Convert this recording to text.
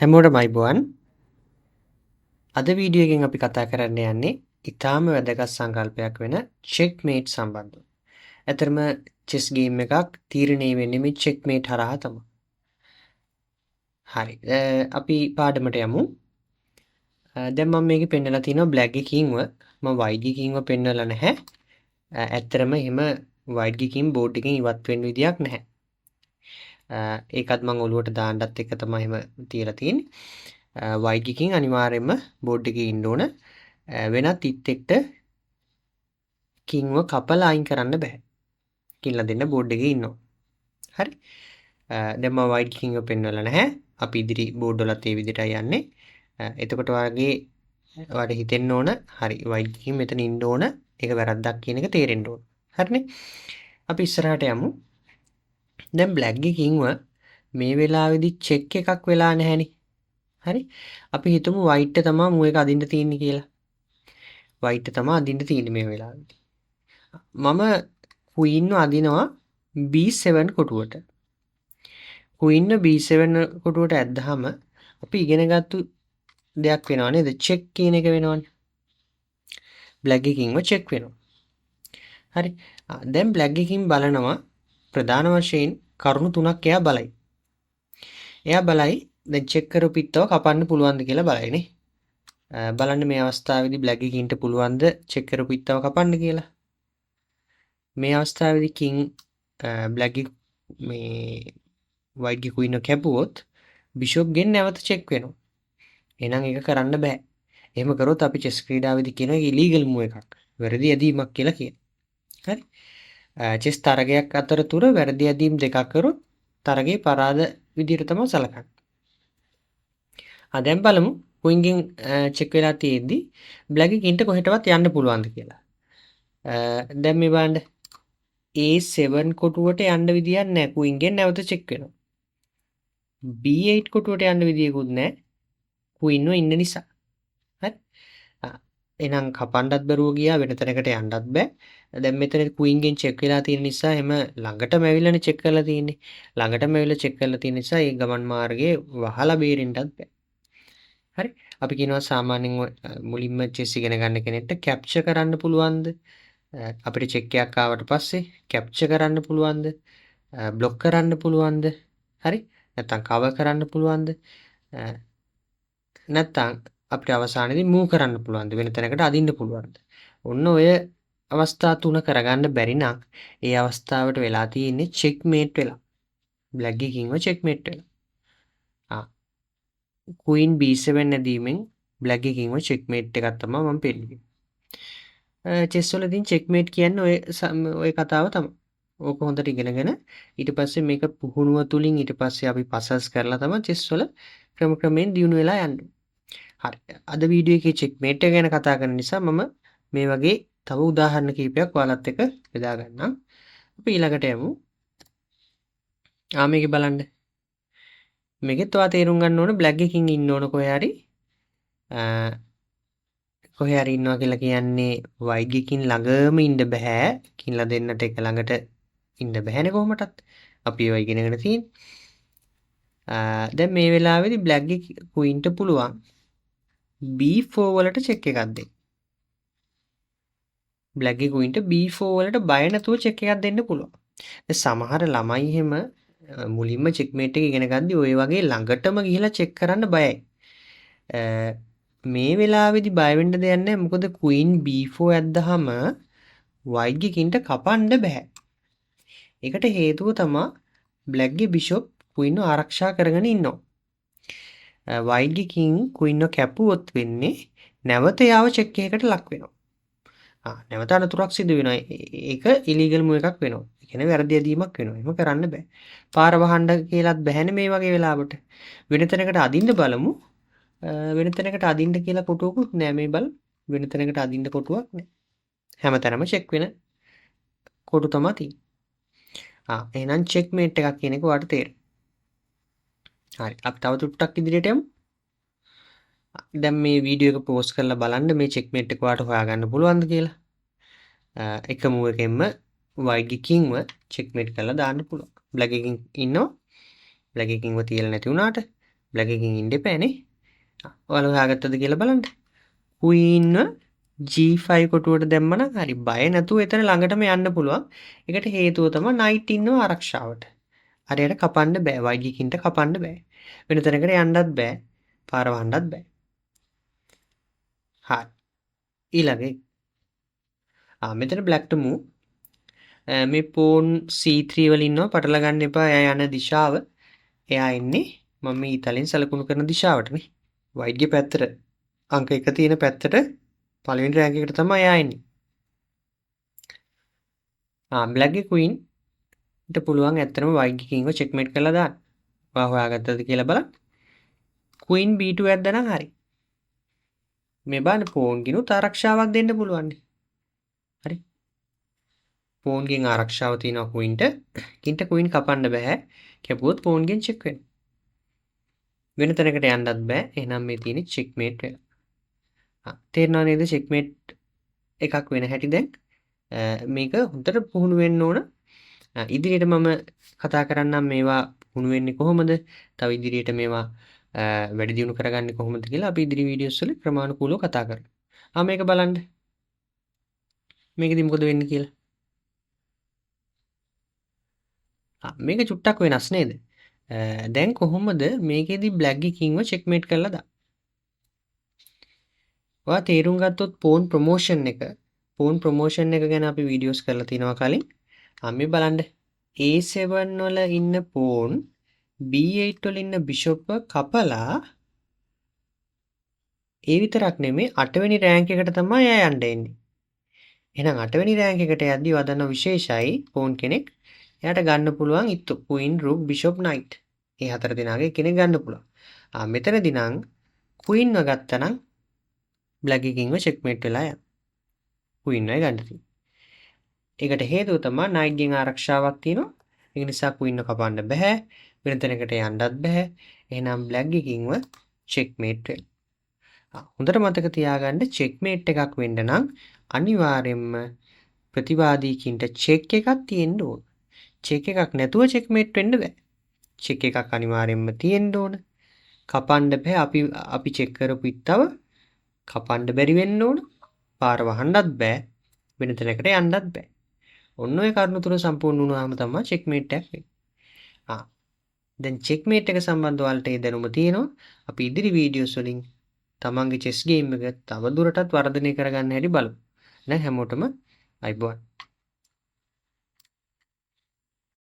හැමෝටම අයිබෝවන්. අද වීඩියෝ එකෙන් අපි කතා කරන්න යන්නේ ඉතාම වැදගත් සංකල්පයක් වෙන චෙක්මේට් සම්බන්ධව. ඇතරම චෙස් ගේම් එකක් තීරණය වෙන්නේ මේ චෙක්මේට් හරහා තමයි. හරි. අපි පාඩමට යමු. දැන් මම මේකේ පෙන්නලා තිනවා බ්ලැක් එකකින්ව මම වයිට් එකකින්ව පෙන්නලා නැහැ. ඇත්තරම එහෙම වයිට් එකකින් බෝඩ් එකකින් ඉවත් වෙන්න විදියක් නැහැ. ඒකත් මම ඔලුවට දාන්නත් එක තමයි එහෙම තියලා තියෙන්නේ. වයිට් එකකින් අනිවාර්යයෙන්ම බෝඩ් එකේ ඉන්න ඕන. වෙනත් ඉත්තෙක්ට කින්ව කපලා අයින් කරන්න බෑ. කින්ලා දෙන්න බෝඩ් එකේ ඉන්නවා. හරි. දැන් මම වයිට් කින්ව පෙන්වලා නැහැ. අපි ඉදිරි බෝඩ් වලත් ඒ විදිහටයි යන්නේ. එතකොට ඔයාලට හිතෙන්න ඕන හරි වයිට් කින් මෙතන ඉන්න ඕන. ඒක වැරද්දක් කියන එක තේරෙන්න ඕන. හරිනේ. අපි ඉස්සරහට යමු. දැන් බ්ලැක් කින්ව මේ වෙලාවේදී චෙක් එකක් වෙලා නැහැනේ. හරි. අපි හිතමු වයිට් එක තමයි මූ එක අදින්න තියෙන්නේ කියලා. වයිට් එක තමයි අදින්න තියෙන්නේ මේ වෙලාවේදී. මම කුයින්ව අදිනවා B7 කොටුවට. කුයින්ව B7 කොටුවට ඇද්දාම අපි ඉගෙනගත්තු දෙයක් වෙනවා නේද? චෙක් කියන එක වෙනවනේ. බ්ලැක් එකකින්ව චෙක් වෙනවා. හරි. දැන් බ්ලැක් එකකින් බලනවා ප්‍රධාන වශයෙන් කරුණු තුනක් එයා බලයි. එයා බලයි දැන් චෙක් කරපු පිටව කපන්න පුළුවන්ද කියලා බලයිනේ. බලන්න මේ අවස්ථාවේදී බ්ලැක් එකකින්ට පුළුවන්ද චෙක් කරපු පිටව කපන්න කියලා. මේ අවස්ථාවේදී කින් බ්ලැක් මේ වයිට් කුයින්ව කැපුවොත් බිෂොප් ගෙන් නැවත චෙක් වෙනවා. එහෙනම් ඒක කරන්න බෑ. එහෙම කරොත් අපි චෙස් ක්‍රීඩාවේදී කියන එක ඉලීගල් මූව් එකක්. වැරදි ඇදීමක් කියලා කියන. හරි. චෙස් තරගයක් අතරතුර වැරදි ඇදීම් දෙකක් කරොත් තරගේ පරාද විදිහට තමයි සලකන්නේ. දැන් බලමු කුයින්ගෙන් චෙක් වෙලා තියෙද්දි බ්ලැක් එකකින්ට කොහෙටවත් යන්න පුළුවන්ද කියලා. දැන් මේ බලන්න A7 කොටුවට යන්න විදියක් නැහැ. කුයින්ගෙන් නැවත චෙක් වෙනවා. B8 කොටුවට යන්න විදියකුත් නැහැ. කුයින්ව ඉන්න නිසා. හරි. එහෙනම් කපන්නත් බැරුව ගියා වෙන තැනකට යන්නත් බෑ. දැන් මෙතන කුයින්ගෙන් චෙක් වෙලා තියෙන නිසා එම ළඟටම ඇවිල්ලානේ චෙක් කරලා තියෙන්නේ. ළඟටම ඇවිල්ලා චෙක් කරලා තියෙන නිසා ඒ ගමන් මාර්ගයේ වහලා බේරෙන්නත් බෑ. හරි. අපි කියනවා සාමාන්‍යයෙන් මුලින්ම චෙස් ඉගෙන ගන්න කෙනෙක්ට කැප්චර් කරන්න පුළුවන්ද? අපිට චෙක් එකක් ආවට පස්සේ කැප්චර් කරන්න පුළුවන්ද? බ්ලොක් කරන්න පුළුවන්ද? හරි. නැත්නම් කවර් කරන්න පුළුවන්ද? නැත්නම් අපිට අවසානයේදී මූව් කරන්න පුළුවන්ද? වෙන තැනකට අදින්න පුළුවන්ද? ඔන්න ඔය අවස්ථා තුන කරගන්න බැරි නම් ඒ අවස්ථාවට වෙලා තියෙන්නේ චෙක්මේට් වෙලා. බ්ලැක් එකකින්ව චෙක්මේට් වෙලා. කුයින් B7 නැදීමෙන් බ්ලැක් එකකින්ව චෙක්මේට් එකක් තමයි මම පෙන්නන්නේ. චෙස් වලදී චෙක්මේට් කියන්නේ ඔය කතාව තමයි. ඕක හොඳට ඉගෙනගෙන ඊට පස්සේ මේක පුහුණුව තුලින් ඊට පස්සේ අපි පසස් කරලා තමයි චෙස් වල ක්‍රමයෙන් දියුණු වෙලා යන්නේ. හරි. අද වීඩියෝ එකේ චෙක්මේට් එක ගැන කතා කරන නිසා මම මේ වගේ තව උදාහරණ කිහිපයක් ඔයාලත් එක්ක බෙදා ගන්නම්. අපි ඊළඟට යමු. මේක බලන්න. මේකෙත් ඔයා තේරුම් ගන්න ඕන බ්ලැක් එකකින් ඉන්න ඕන කොහේ හරි ඉන්නවා කියලා කියන්නේ වයිට් එකකින් ළඟම ඉන්න බෑ. කින්ලා දෙන්නට එක ළඟට ඉන්න බෑනේ කොහොමටත්. අපි ඒවා ඉගෙනගෙන තියෙන්නේ. දැන් මේ වෙලාවේදී බ්ලැක් එක කුයින්ට පුළුවන් B4 වලට චෙක් එකක් දෙන්න. බ්ලැක් එක කුයින්ට B4 වලට බය නැතුව චෙක් එකක් දෙන්න පුළුවන්. දැන් සමහර ළමයි එහෙම මුලින්ම චෙක්මේට් එක ඉගෙන ගද්දි ඔය වගේ ළඟටම ගිහිලා චෙක් කරන්න බයයි. මේ වෙලාවේදී බය වෙන්න දෙයක් නැහැ. මොකද කුයින් B4 ඇද්දාම වයිට් එකකින්ට කපන්න බෑ. ඒකට හේතුව තමයි බ්ලැක් ගේ බිෂොප් කුයින්ව ආරක්ෂා කරගෙන ඉන්නවා. වයිට් එකකින් කුයින්ව කැපුවොත් වෙන්නේ නැවත යාව චෙක් එකකට ලක් වෙනවා. නැවත අනතුරක් සිදු වෙනවා. ඒක ඉලීගල් මූව් එකක් වෙනවා. ඒ කියන්නේ වැරදි ඇදීමක් වෙනවා. එහෙම කරන්න බෑ. පාර වහන්න කියලාත් බෑනේ මේ වගේ වෙලාවට. වෙන තැනකට අදින්න බලමු. වෙන තැනකට අදින්න කියලා කොටුවකුත් නෑ මේ බල. වෙන තැනකට අදින්න කොටුවක් නෑ. හැමතැනම චෙක් වෙන කොටු තමයි තියෙන්නේ. එහෙනම් චෙක්මේට් එකක් කියන එක ඔයාලට තේරෙයි. හරි. අපි තව ටුට්ටක් ඉදිරියට යමු. දැන් මේ වීඩියෝ එක පෝස්ට් කරලා බලන්න මේ චෙක්මේට් එක ඔයාලට හොයාගන්න පුළුවන්ද කියලා. එක මූව් එකෙන්ම වයිට් එකකින්ව චෙක්මේට් කරලා දාන්න පුළුවන්. බ්ලැක් එකකින් ඉන්නවා. බ්ලැක් එකකින්ව තියලා නැති වුණාට බ්ලැක් එකකින් ඉන්න එපානේ. ඔයාලා හොයාගත්තද කියලා බලන්න. queen G5 කොටුවට දැම්මනම් හරි බය නැතුව එතන ළඟටම යන්න පුළුවන්. ඒකට හේතුව තමයි knight ඉන්නව ආරක්ෂාවට. හරියට කපන්න බෑ. white ගිකින්ට කපන්න බෑ. වෙන තැනකට යන්නත් බෑ. පාර වහන්නත් බෑ. හරි. ඊළඟ මෙතන blackට move. මේ pawn C3 වල ඉන්නවා පටල ගන්න එපා. එයා යන දිශාව. එයා ඉන්නේ මම මේ ඉතලෙන් සලකුණු කරන දිශාවටනේ. white ගේ පැත්තට අංක 1 තියෙන පැත්තට පළවෙනි රෑන්ක් එකට තමයි එයා එන්නේ. black ගේ queen ට පුළුවන් ඇත්තටම white ගේ king ව checkmate කරලා දාන්න. ඔයා හොයාගත්තද කියලා බලන්න. queen B2 ඇද්දනම් හරි. මේ බලන්න pawn ගිනුත් ආරක්ෂාවක් දෙන්න පුළුවන්. හරි. pawn ගෙන් ආරක්ෂාව තියෙනවා queen ට. king ට queen කපන්න බෑ. කැපුවොත් pawn ගෙන් check වෙනවා. වෙන තැනකට යන්නත් බෑ. එහෙනම් මේ තියෙන්නේ checkmate වෙලා. තේරෙනව නේද checkmate එකක් වෙන හැටි දැන්? මේක හොඳට පුහුණු වෙන්න ඕන. ඉදිරියට මම කතා කරන්නම් මේවා පුහුණු වෙන්නේ කොහොමද? තව ඉදිරියට මේවා වැඩි දියුණු කරගන්නේ කොහොමද කියලා අපි ඉදිරි වීඩියෝස් වල ක්‍රමානුකූලව කතා කරමු. මේක බලන්න. මේකෙදි මොකද වෙන්නේ කියලා. මේක චුට්ටක් වෙනස් නේද? දැන් කොහොමද මේකෙදි black ගේ king ව checkmate කරලා දාන්නේ? ඔයා තේරුම් ගත්තොත් pawn promotion එක ගැන අපි වීඩියෝස් කරලා තිනවා කලින්. මේ බලන්න A7 වල ඉන්න pawn B8 වල ඉන්න bishop කපලා ඒ විතරක් නෙමෙයි 8 වෙනි රෑන්ක් එකට තමයි එයා යන්න එන්නේ. එහෙනම් 8 වෙනි රෑන්ක් එකට යද්දී වදන විශේෂයි pawn කෙනෙක් එයාට ගන්න පුළුවන් ඉත්තු queen rook bishop knight. මේ හතර දෙනාගේ කෙනෙක් ගන්න පුළුවන්. මෙතනදී නම් queen ව ගත්තනම් black king ව checkmate වෙලා යනවා. queen එකයි ගන්න තියෙන්නේ. ඒකට හේතුව තමයි knight ගෙන් ආරක්ෂාවක් තියෙනවා. ඒ නිසා queen එක කපන්න බෑ. වෙන තැනකට යන්නත් බෑ. එහෙනම් black king ව checkmate වෙනවා. හොඳට මතක තියාගන්න checkmate එකක් වෙන්න නම් අනිවාර්යයෙන්ම ප්‍රතිවාදී කින්ට check එකක් තියෙන්න ඕන. check එකක් නැතුව checkmate වෙන්න බෑ. check එකක් අනිවාර්යයෙන්ම තියෙන්න ඕන. කපන්න බෑ. අපි check කරපු ඉත්තව කපන්න බැරි වෙන්න ඕන. පාර වහන්නත් බෑ. වෙන තැනකට යන්නත් බෑ. ඔන්න ඔය කරුණු තුන සම්පූර්ණ වුණාම තමයි checkmate එකක් වෙන්නේ. දැන් checkmate එක සම්බන්ධව ඔයාලට ඒ දැනුම තියෙනවා. අපි ඉදිරි වීඩියෝස් වලින් තමන්ගේ chess game එක තව දුරටත් වර්ධනය කරගන්න හැටි බලමු. දැන් හැමෝටම අයබෝවන්.